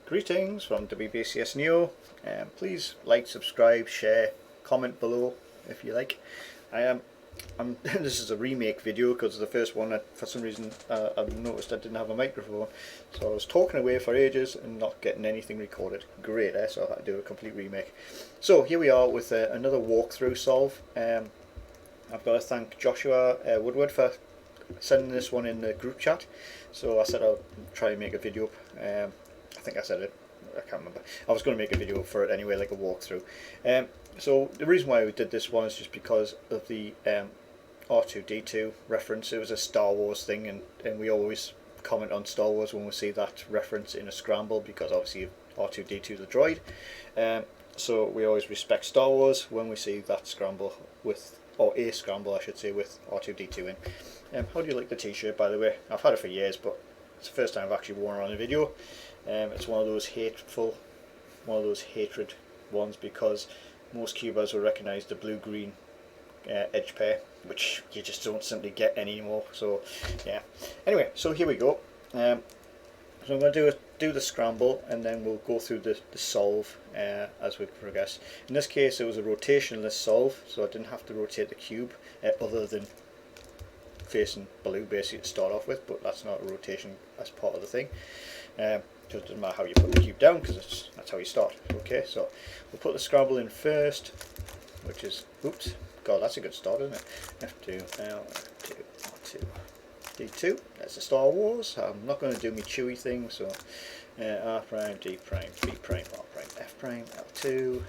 Greetings from WBCS Neo. Please like, subscribe, share, comment below if you like. This is a remake video because the first one, for some reason, I noticed I didn't have a microphone, so I was talking away for ages and not getting anything recorded. Great, so I had to do a complete remake. So here we are with another walkthrough solve. I've got to thank Joshua Woodward for sending this one in the group chat. So I said I'll try and make a video. I think I said it, I can't remember. I was going to make a video for it anyway, like a walkthrough. So the reason why we did this one is just because of the R2-D2 reference. It was a Star Wars thing, and we always comment on Star Wars when we see that reference in a Scramble, because obviously R2-D2 is a droid. So we always respect Star Wars when we see that Scramble with, or a Scramble I should say, with R2-D2 in. How do you like the t-shirt, by the way? I've had it for years, but it's the first time I've actually worn it on a video. It's one of those hatred ones, because most Cubas will recognise the blue-green edge pair, which you just don't simply get anymore. So yeah. Anyway, so here we go. So I'm going to do the Scramble, and then we'll go through the solve as we progress. In this case, it was a rotationless solve, so I didn't have to rotate the cube other than facing blue basically to start off with, but that's not a rotation as part of the thing. It doesn't matter how you put the cube down, because that's how you start. Okay, so we'll put the Scramble in first, which is, oops, God, that's a good start, isn't it? F2, L, F2, R2, D2. That's the Star Wars. I'm not going to do my Chewy thing, so R prime, D prime, B prime, R prime, F prime, L2,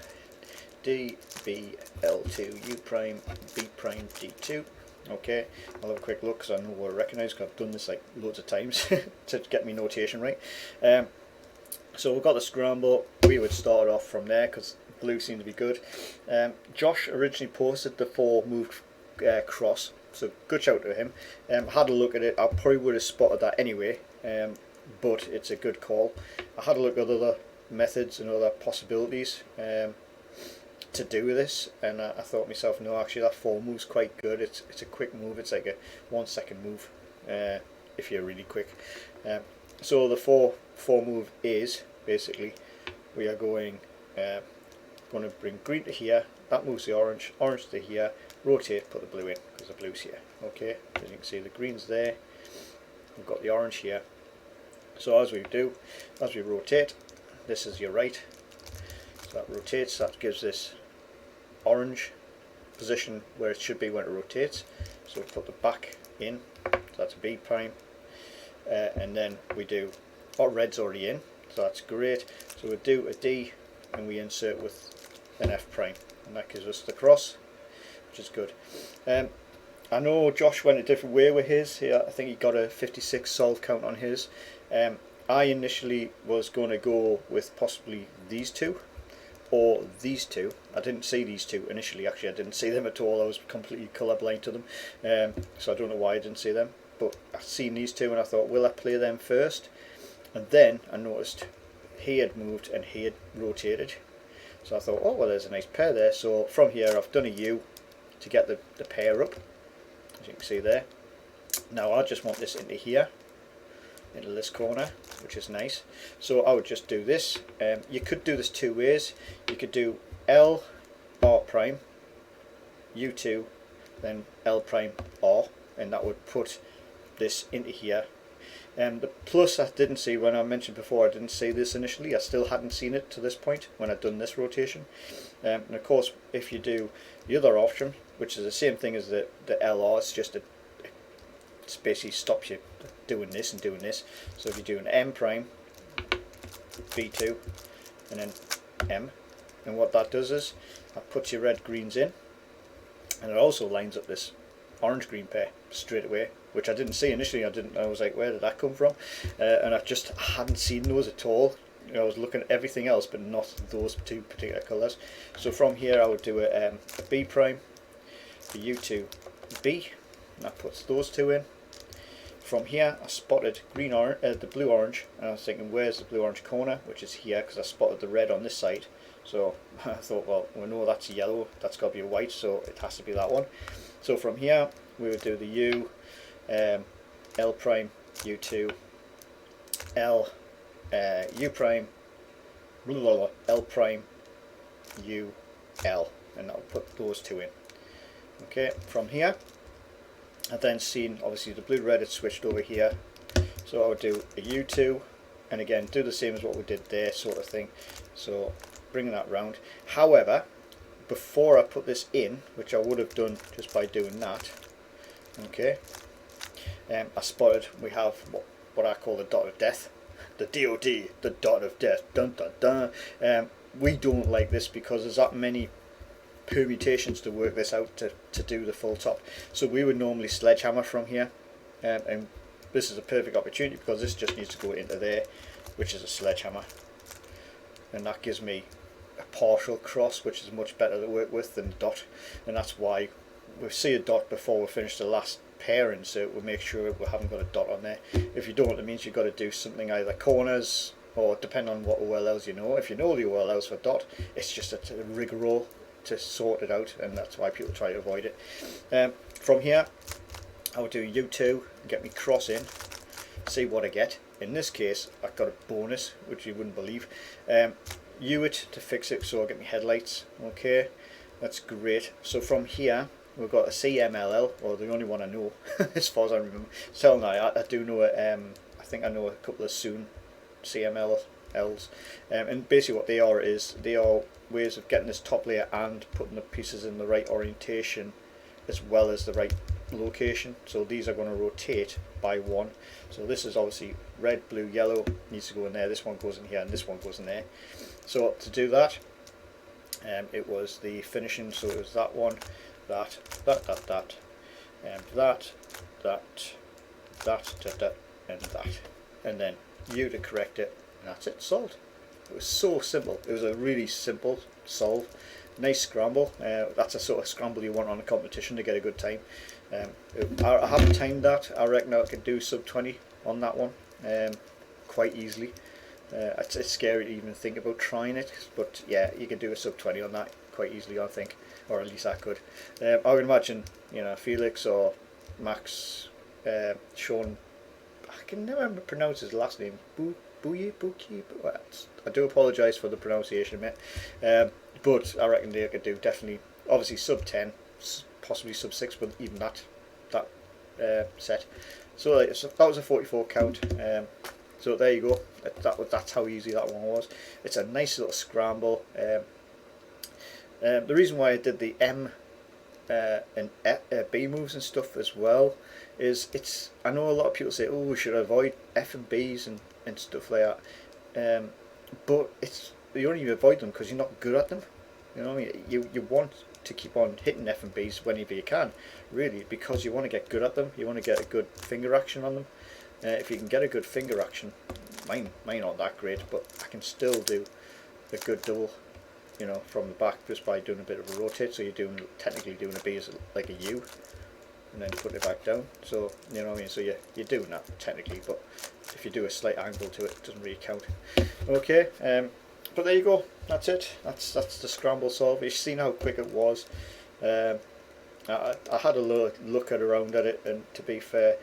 D, B, L2, U prime, B prime, D2. Okay, I'll have a quick look because I know what I recognise, because I've done this like loads of times to get me notation right. So we've got the Scramble. We would start off from there because blue seemed to be good. Josh originally posted the 4 move cross, so good shout to him. Had a look at it. I probably would have spotted that anyway, but it's a good call. I had a look at other methods and other possibilities to do with this, and I thought to myself, no, actually that 4 move's quite good. It's a quick move. It's like a 1 second move if you're really quick. So the 4 move is basically, we are going to bring green to here, that moves the orange to here, rotate, put the blue in because the blue's here. Okay, as you can see the green's there, we've got the orange here. So as we rotate, this is your right, so that rotates, that gives this orange position where it should be when it rotates. So we put the back in, so that's a B prime, and then we do, our red's already in, so that's great. So we do a D and we insert with an F prime, and that gives us the cross, which is good. I know Josh went a different way with his. I think he got a 56 solve count on his. I initially was going to go with possibly these two or these two. I didn't see these two initially, actually I didn't see them at all. I was completely colourblind to them, so I don't know why I didn't see them, but I seen these two and I thought, will I play them first? And then I noticed he had moved and he had rotated, so I thought, oh well, there's a nice pair there. So from here I've done a U to get the pair up, as you can see there. Now I just want this into here, into this corner, which is nice. So I would just do this. You could do this 2 ways. You could do L R prime U2 then L prime R, and that would put this into here. The plus I didn't see when I mentioned before, I didn't see this initially. I still hadn't seen it to this point when I'd done this rotation. And of course if you do the other option, which is the same thing as the LR, it's just it basically stops you doing this and doing this. So if you do an M prime B2 and then M, and what that does is that puts your red greens in, and it also lines up this orange green pair straight away, which I didn't see initially. I was like, where did that come from? And I just hadn't seen those at all. I was looking at everything else but not those 2 particular colours. So from here I would do a B prime, a U2 B, and that puts those 2 in. From here I spotted the blue orange, and I was thinking, where's the blue orange corner, which is here, because I spotted the red on this side. So I thought, well, we know that's yellow, that's got to be a white, so it has to be that one. So from here we would do the U, L prime U2, L, U prime, L prime U L, and I'll put those two in. Okay, from here I've then seen obviously the blue red had switched over here, so I would do a U2, and again do the same as what we did there, sort of thing. So bring that round. However, before I put this in, which I would have done just by doing that, okay, I spotted we have what I call the dot of death, the DOD, the dot of death, dun dun dun. We don't like this because there's that many permutations to work this out to do the full top. So we would normally sledgehammer from here, and this is a perfect opportunity because this just needs to go into there, which is a sledgehammer, and that gives me a partial cross, which is much better to work with than dot, and that's why we see a dot before we finish the last pair insert. We'll make sure we haven't got a dot on there. If you don't, it means you've got to do something either corners or depend on what OLLs you know. If you know the OLLs for dot, it's just a rigmarole to sort it out, and that's why people try to avoid it. From here I would do U2, get me cross in, see what I get. In this case I've got a bonus which you wouldn't believe. U it to fix it, so I'll get me headlights. Okay, that's great. So from here we've got a CMLL, or the only one I know as far as I remember. So now I do know I think I know a couple of soon CMLLs, and basically what they are is they are ways of getting this top layer and putting the pieces in the right orientation as well as the right location. So these are going to rotate by one. So this is obviously red, blue, yellow needs to go in there, this one goes in here, and this one goes in there. So to do that, it was the finishing, so it was that one, that, and that, and then you to correct it, and that's it, solved. It was so simple. It was a really simple solve. Nice scramble. That's a sort of scramble you want on a competition to get a good time. I haven't timed that. I reckon I could do sub 20 on that one quite easily. It's scary to even think about trying it, but yeah, you could do a sub 20 on that quite easily, I think, or at least I could. I would imagine, you know, Felix or Max, Sean, I can never pronounce his last name, Buki. I do apologise for the pronunciation, mate. But I reckon they could do definitely, obviously sub 10, possibly sub 6, but even that set. So that was a 44 count. So there you go. That's how easy that one was. It's a nice little scramble. The reason why I did the M and B moves and stuff as well is I know a lot of people say, oh, we should avoid F and B's and stuff like that, but you only avoid them because you're not good at them. You know what I mean? You want to keep on hitting F and B's whenever you can, really, because you want to get good at them. You want to get a good finger action on them. If you can get a good finger action, mine aren't that great, but I can still do a good double, you know, from the back just by doing a bit of a rotate. So you're technically doing a B as like a U, and then put it back down. So you know what I mean. So you're doing that technically, but if you do a slight angle to it, it doesn't really count. Okay, but there you go. That's it. That's the scramble solve. You've seen how quick it was. I had a look around at it, and to be fair,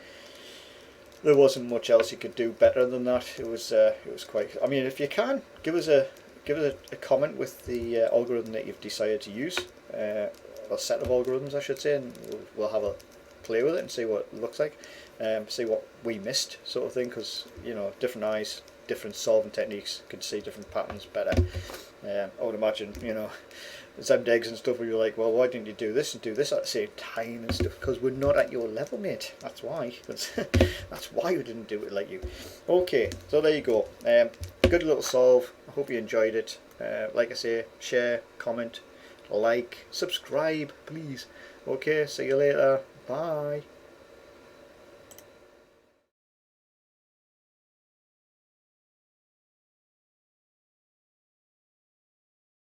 there wasn't much else you could do better than that. It was quite. I mean, if you can, give us a comment with the algorithm that you've decided to use, a set of algorithms, I should say, and we'll have a play with it and see what it looks like, see what we missed, sort of thing. Because you know, different eyes, different solving techniques can see different patterns better. I would imagine, you know, Zemdegs and stuff where you're like, well, why didn't you do this and do this at the same time and stuff? Because we're not at your level, mate. That's why. That's why we didn't do it like you. Okay, so there you go. Good little solve. I hope you enjoyed it. Like I say, share, comment, like, subscribe, please. Okay, see you later. Bye.